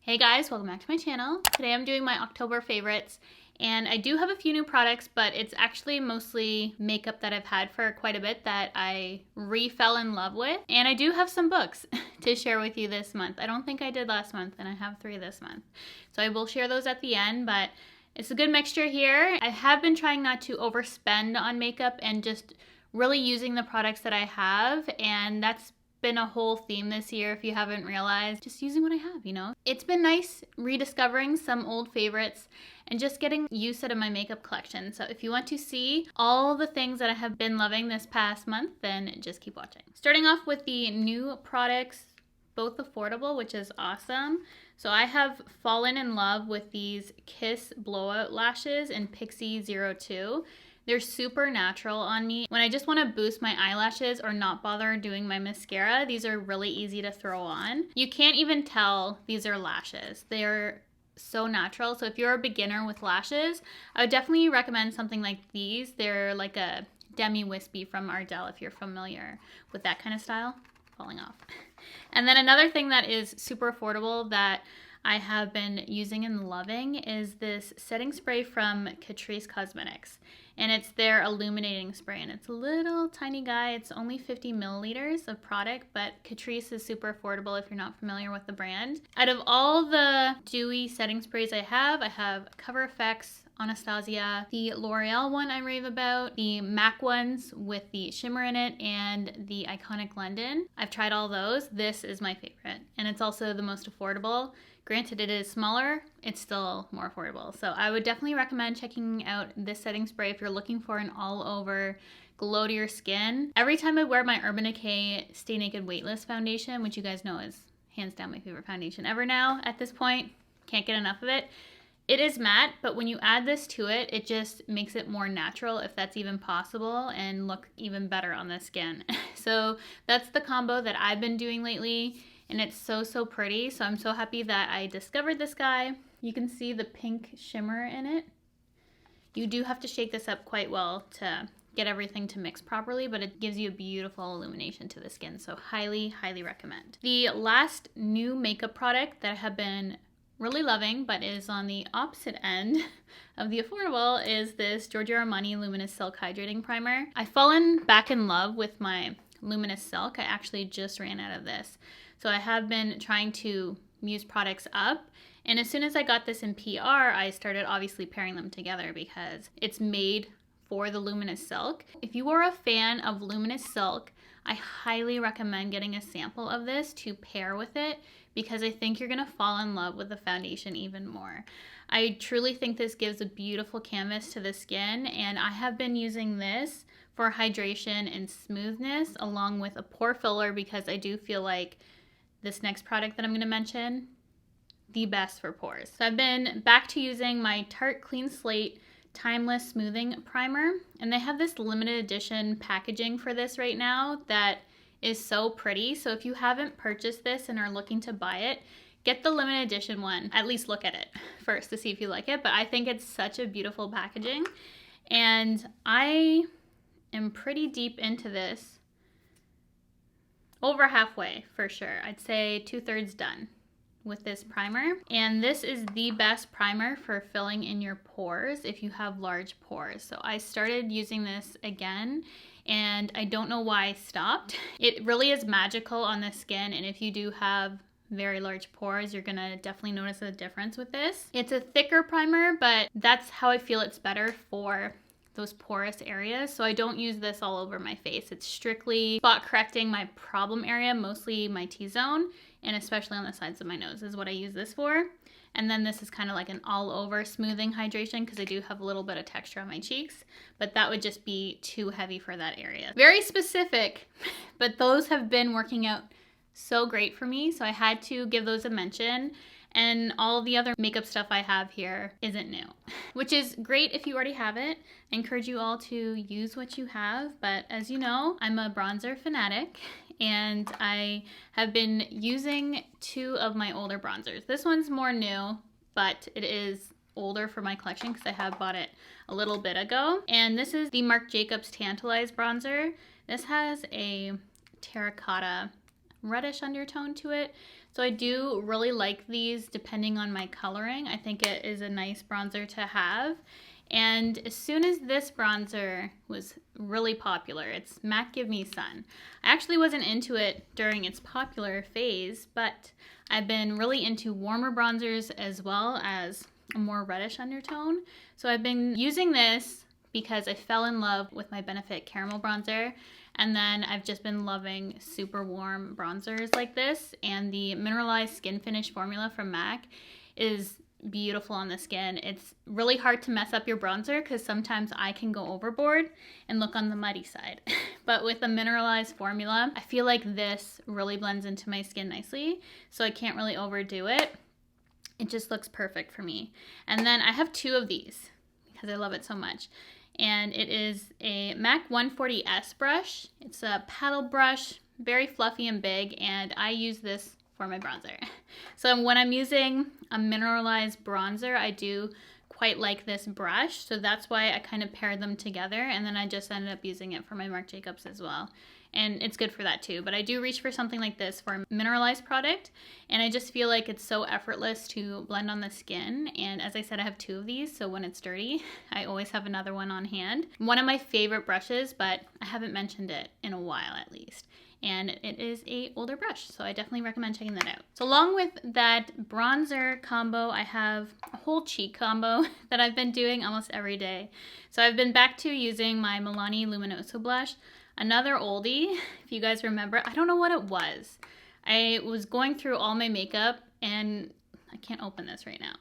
Hey guys, welcome back to my channel. Today I'm doing my October favorites, and I do have a few new products, but it's actually mostly makeup that I've had for quite a bit that I fell in love with. And I do have some books to share with you this month. I don't think I did last month, and I have 3 this month. So I will share those at the end, but it's a good mixture here. I have been trying not to overspend on makeup and just really using the products that I have, and that's been a whole theme this year, if you haven't realized. Just using what I have, you know? It's been nice rediscovering some old favorites and just getting used to my makeup collection. So if you want to see all the things that I have been loving this past month, then just keep watching. Starting off with the new products, both affordable, which is awesome. So I have fallen in love with these Kiss Blowout lashes in Pixie 02. They're super natural on me. When I just want to boost my eyelashes or not bother doing my mascara, these are really easy to throw on. You can't even tell these are lashes. They're so natural. So if you're a beginner with lashes, I would definitely recommend something like these. They're like a demi-wispy from Ardell, if you're familiar with that kind of style. Falling off. And then another thing that is super affordable that I have been using and loving is this setting spray from Catrice Cosmetics. And it's their illuminating spray, and it's a little tiny guy. It's only 50 milliliters of product, but Catrice is super affordable if you're not familiar with the brand. Out of all the dewy setting sprays I have Cover FX, Anastasia, the L'Oreal one I rave about, the MAC ones with the shimmer in it, and the Iconic London. I've tried all those. This is my favorite, and it's also the most affordable. Granted, it is smaller, it's still more affordable. So I would definitely recommend checking out this setting spray if you're looking for an all-over glow to your skin. Every time I wear my Urban Decay Stay Naked Weightless foundation, which you guys know is hands down my favorite foundation ever now at this point, can't get enough of it. It is matte, but when you add this to it, it just makes it more natural, if that's even possible, and look even better on the skin. So that's the combo that I've been doing lately. And it's so pretty. So I'm so happy that I discovered this guy. You can see the pink shimmer in it. You do have to shake this up quite well to get everything to mix properly, but it gives you a beautiful illumination to the skin. So highly recommend. The last new makeup product that I have been really loving, but is on the opposite end of the affordable, is this Giorgio Armani Luminous Silk Hydrating Primer. I've fallen back in love with my Luminous Silk. I actually just ran out of this. So I have been trying to use products up, and as soon as I got this in PR, I started obviously pairing them together because it's made for the Luminous Silk. If you are a fan of Luminous Silk, I highly recommend getting a sample of this to pair with it, because I think you're gonna fall in love with the foundation even more. I truly think this gives a beautiful canvas to the skin, and I have been using this for hydration and smoothness along with a pore filler, because I do feel like this next product that I'm going to mention, the best for pores. So I've been back to using my Tarte Clean Slate Timeless Smoothing Primer, and they have this limited edition packaging for this right now that is so pretty. So if you haven't purchased this and are looking to buy it, get the limited edition one. At least look at it first to see if you like it, but I think it's such a beautiful packaging, and I am pretty deep into this. Over halfway for sure. I'd say 2/3 done with this primer. And this is the best primer for filling in your pores if you have large pores. So I started using this again, and I don't know why I stopped. It really is magical on the skin, and if you do have very large pores, you're gonna definitely notice a difference with this. It's a thicker primer, but that's how I feel it's better for those porous areas. So I don't use this all over my face. It's strictly spot correcting my problem area, mostly my T-zone, and especially on the sides of my nose is what I use this for. And then this is kind of like an all over smoothing hydration, because I do have a little bit of texture on my cheeks, but that would just be too heavy for that area. Very specific, but those have been working out so great for me, so I had to give those a mention. And all the other makeup stuff I have here isn't new, which is great if you already have it. I encourage you all to use what you have, but as you know, I'm a bronzer fanatic, and I have been using 2 of my older bronzers. This one's more new, but it is older for my collection because I have bought it a little bit ago. And this is the Marc Jacobs Tantalize bronzer. This has a terracotta reddish undertone to it. So I do really like these depending on my coloring. I think it is a nice bronzer to have. And as soon as this bronzer was really popular, it's MAC Give Me Sun. I actually wasn't into it during its popular phase, but I've been really into warmer bronzers as well as a more reddish undertone. So I've been using this because I fell in love with my Benefit Caramel Bronzer. And then I've just been loving super warm bronzers like this. And the Mineralized Skin Finish formula from MAC is beautiful on the skin. It's really hard to mess up your bronzer because sometimes I can go overboard and look on the muddy side. But with the mineralized formula, I feel like this really blends into my skin nicely. So I can't really overdo it. It just looks perfect for me. And then I have 2 of these because I love it so much. And it is a MAC 140S brush. It's a paddle brush, very fluffy and big, and I use this for my bronzer. So when I'm using a mineralized bronzer, I do quite like this brush, so that's why I kind of paired them together, and then I just ended up using it for my Marc Jacobs as well. And it's good for that too, but I do reach for something like this for a mineralized product, and I just feel like it's so effortless to blend on the skin. And as I said, I have 2 of these, so when it's dirty, I always have another one on hand. One of my favorite brushes, but I haven't mentioned it in a while at least. And it is a older brush, so I definitely recommend checking that out. So along with that bronzer combo, I have a whole cheek combo that I've been doing almost every day. So I've been back to using my Milani Luminoso blush, another oldie, if you guys remember. I don't know what it was. I was going through all my makeup, and I can't open this right now.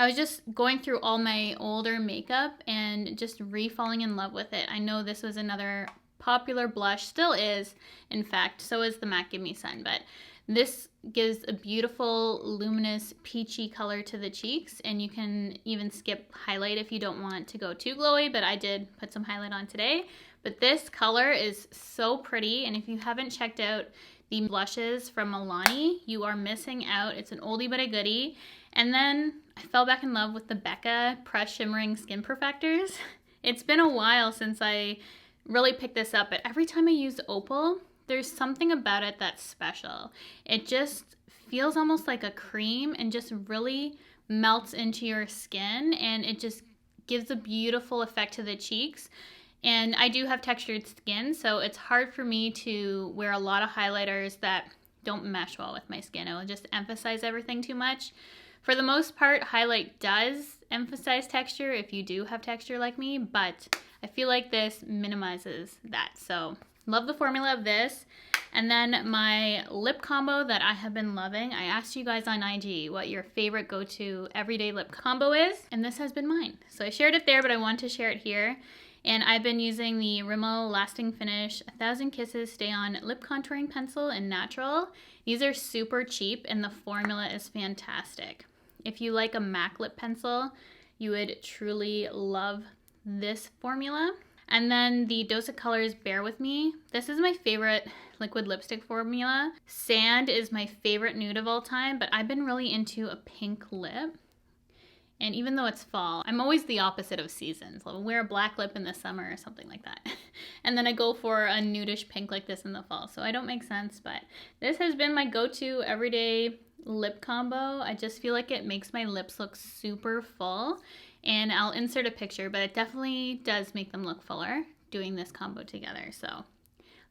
I was just going through all my older makeup and just re-falling in love with it. I know this was another popular blush, still is, in fact, so is the MAC Give Me Sun, but this gives a beautiful luminous peachy color to the cheeks, and you can even skip highlight if you don't want to go too glowy, but I did put some highlight on today. But this color is so pretty, and if you haven't checked out the blushes from Milani, you are missing out. It's an oldie but a goodie. And then I fell back in love with the Becca Press Shimmering Skin Perfectors. It's been a while since I really picked this up, but every time I use Opal, there's something about it that's special. It just feels almost like a cream and just really melts into your skin, and it just gives a beautiful effect to the cheeks. And I do have textured skin, so it's hard for me to wear a lot of highlighters that don't mesh well with my skin. It will just emphasize everything too much. For the most part, highlight does emphasize texture if you do have texture like me, but I feel like this minimizes that. So love the formula of this. And then my lip combo that I have been loving, I asked you guys on IG what your favorite go-to everyday lip combo is, and this has been mine. So I shared it there, but I want to share it here. And I've been using the Rimmel Lasting Finish 1000 Kisses Stay On Lip Contouring Pencil in Natural. These are super cheap, and the formula is fantastic. If you like a MAC lip pencil, you would truly love this formula. And then the Dose of Colors Bear With Me. This is my favorite liquid lipstick formula. Sand is my favorite nude of all time, but I've been really into a pink lip. And even though it's fall, I'm always the opposite of seasons. I'll wear a black lip in the summer or something like that. And then I go for a nudish pink like this in the fall. So I don't make sense, but this has been my go-to everyday lip combo. I just feel like it makes my lips look super full. And I'll insert a picture, but it definitely does make them look fuller doing this combo together. So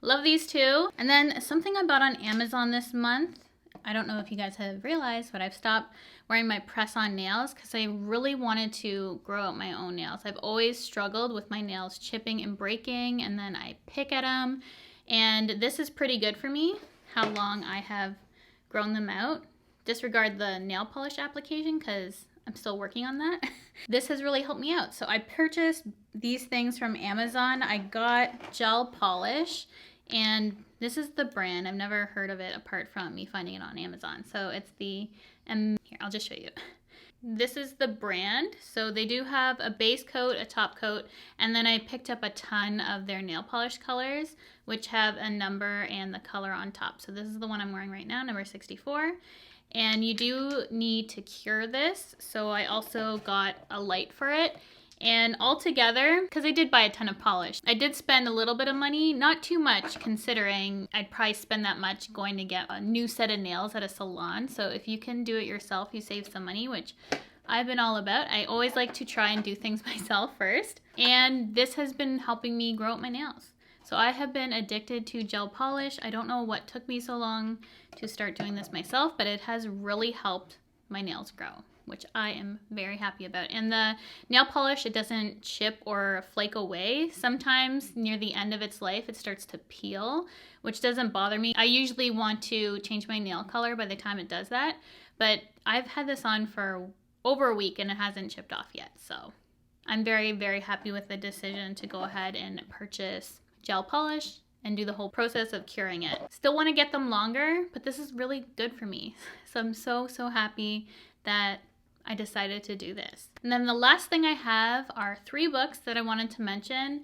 love these two. And then something I bought on Amazon this month. I don't know if you guys have realized, but I've stopped wearing my press-on nails because I really wanted to grow out my own nails. I've always struggled with my nails chipping and breaking, and then I pick at them. And this is pretty good for me, how long I have grown them out. Disregard the nail polish application because I'm still working on that. This has really helped me out. So I purchased these things from Amazon. I got gel polish, and this is the brand. I've never heard of it apart from me finding it on Amazon. So it's the, here, I'll just show you. This is the brand. So they do have a base coat, a top coat, and then I picked up a ton of their nail polish colors, which have a number and the color on top. So this is the one I'm wearing right now, number 64. And you do need to cure this. So I also got a light for it. And altogether, because I did buy a ton of polish, I did spend a little bit of money, not too much considering I'd probably spend that much going to get a new set of nails at a salon. So if you can do it yourself, you save some money, which I've been all about. I always like to try and do things myself first. And this has been helping me grow out my nails. So I have been addicted to gel polish. I don't know what took me so long to start doing this myself, but it has really helped my nails grow, which I am very happy about. And the nail polish, it doesn't chip or flake away. Sometimes near the end of its life, it starts to peel, which doesn't bother me. I usually want to change my nail color by the time it does that, but I've had this on for over a week and it hasn't chipped off yet. So I'm very, very happy with the decision to go ahead and purchase gel polish and do the whole process of curing it. Still want to get them longer, but this is really good for me. So I'm so happy that I decided to do this. And then the last thing I have are 3 books that I wanted to mention.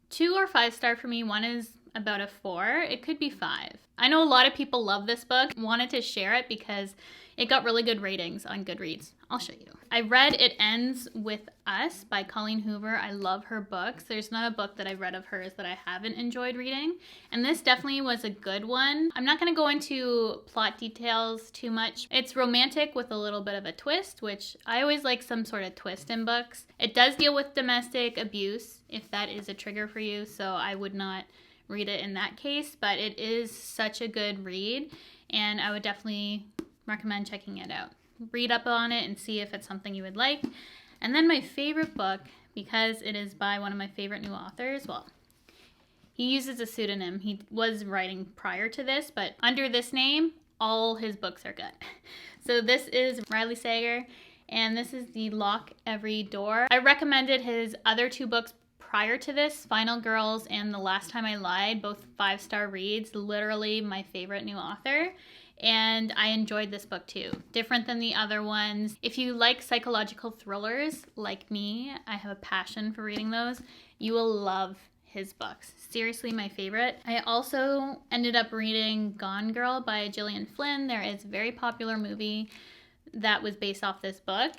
2 are 5-star for me. One is about a 4. It could be 5. I know a lot of people love this book. Wanted to share it because it got really good ratings on Goodreads. I'll show you. I read It Ends With Us by Colleen Hoover. I love her books. There's not a book that I've read of hers that I haven't enjoyed reading. And this definitely was a good one. I'm not going to go into plot details too much. It's romantic with a little bit of a twist, which I always like some sort of twist in books. It does deal with domestic abuse, if that is a trigger for you, so I would not read it in that case, but it is such a good read, and I would definitely recommend checking it out. Read up on it and see if it's something you would like. And then my favorite book, because it is by one of my favorite new authors, well, he uses a pseudonym. He was writing prior to this, but under this name, all his books are good. So this is Riley Sager, and this is the Lock Every Door. I recommended his other 2 books prior to this, Final Girls and The Last Time I Lied, both 5-star reads, literally my favorite new author. And I enjoyed this book too. Different than the other ones. If you like psychological thrillers like me, I have a passion for reading those, you will love his books. Seriously, my favorite. I also ended up reading Gone Girl by Gillian Flynn. There is a very popular movie that was based off this book.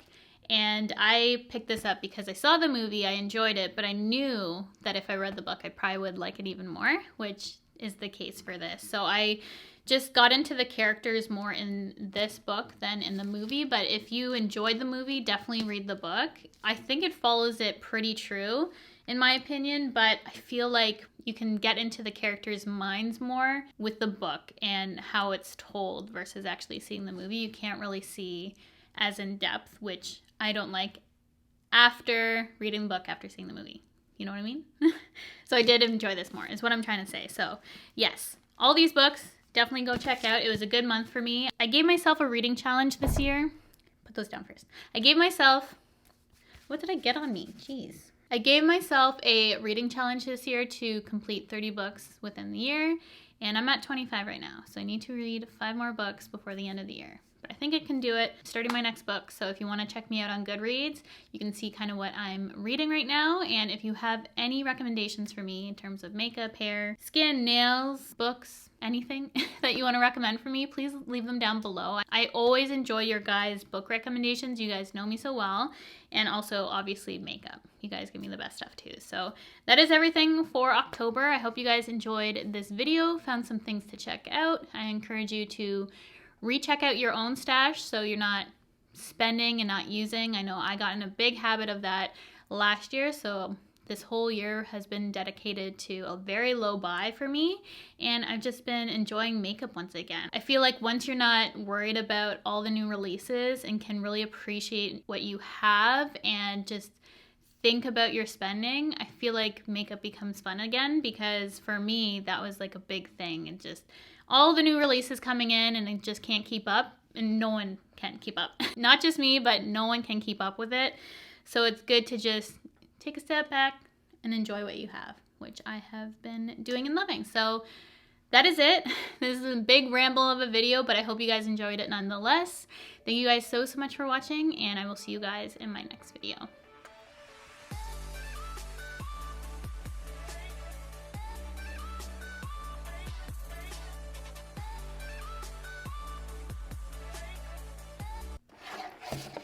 And I picked this up because I saw the movie, I enjoyed it, but I knew that if I read the book, I probably would like it even more, which is the case for this. So I just got into the characters more in this book than in the movie, but if you enjoyed the movie, definitely read the book. I think it follows it pretty true, in my opinion, but I feel like you can get into the characters' minds more with the book and how it's told versus actually seeing the movie. You can't really see as in depth, which I don't like after reading the book, after seeing the movie. You know what I mean? So I did enjoy this more, is what I'm trying to say. So yes, all these books, definitely go check out. It was a good month for me. I gave myself a reading challenge this year. Put those down first. I gave myself, what did I get on me? Jeez. I gave myself a reading challenge this year to complete 30 books within the year, and I'm at 25 right now. So I need to read 5 more books before the end of the year. But I think I can do it. Starting my next book. So if you want to check me out on Goodreads, you can see kind of what I'm reading right now. And if you have any recommendations for me in terms of makeup, hair, skin, nails, books, anything that you want to recommend for me, please leave them down below. I always enjoy your guys' book recommendations. You guys know me so well. And also, obviously, makeup. You guys give me the best stuff too. So that is everything for October. I hope you guys enjoyed this video, found some things to check out. I encourage you to recheck out your own stash so you're not spending and not using. I know I got in a big habit of that last year, so this whole year has been dedicated to a very low buy for me, and I've just been enjoying makeup once again. I feel like once you're not worried about all the new releases and can really appreciate what you have and just think about your spending, I feel like makeup becomes fun again, because for me, that was like a big thing. And just all the new releases coming in and I just can't keep up, and no one can keep up. Not just me, but no one can keep up with it. So it's good to just take a step back and enjoy what you have, which I have been doing and loving. So that is it. This is a big ramble of a video, but I hope you guys enjoyed it nonetheless. Thank you guys so much for watching, and I will see you guys in my next video.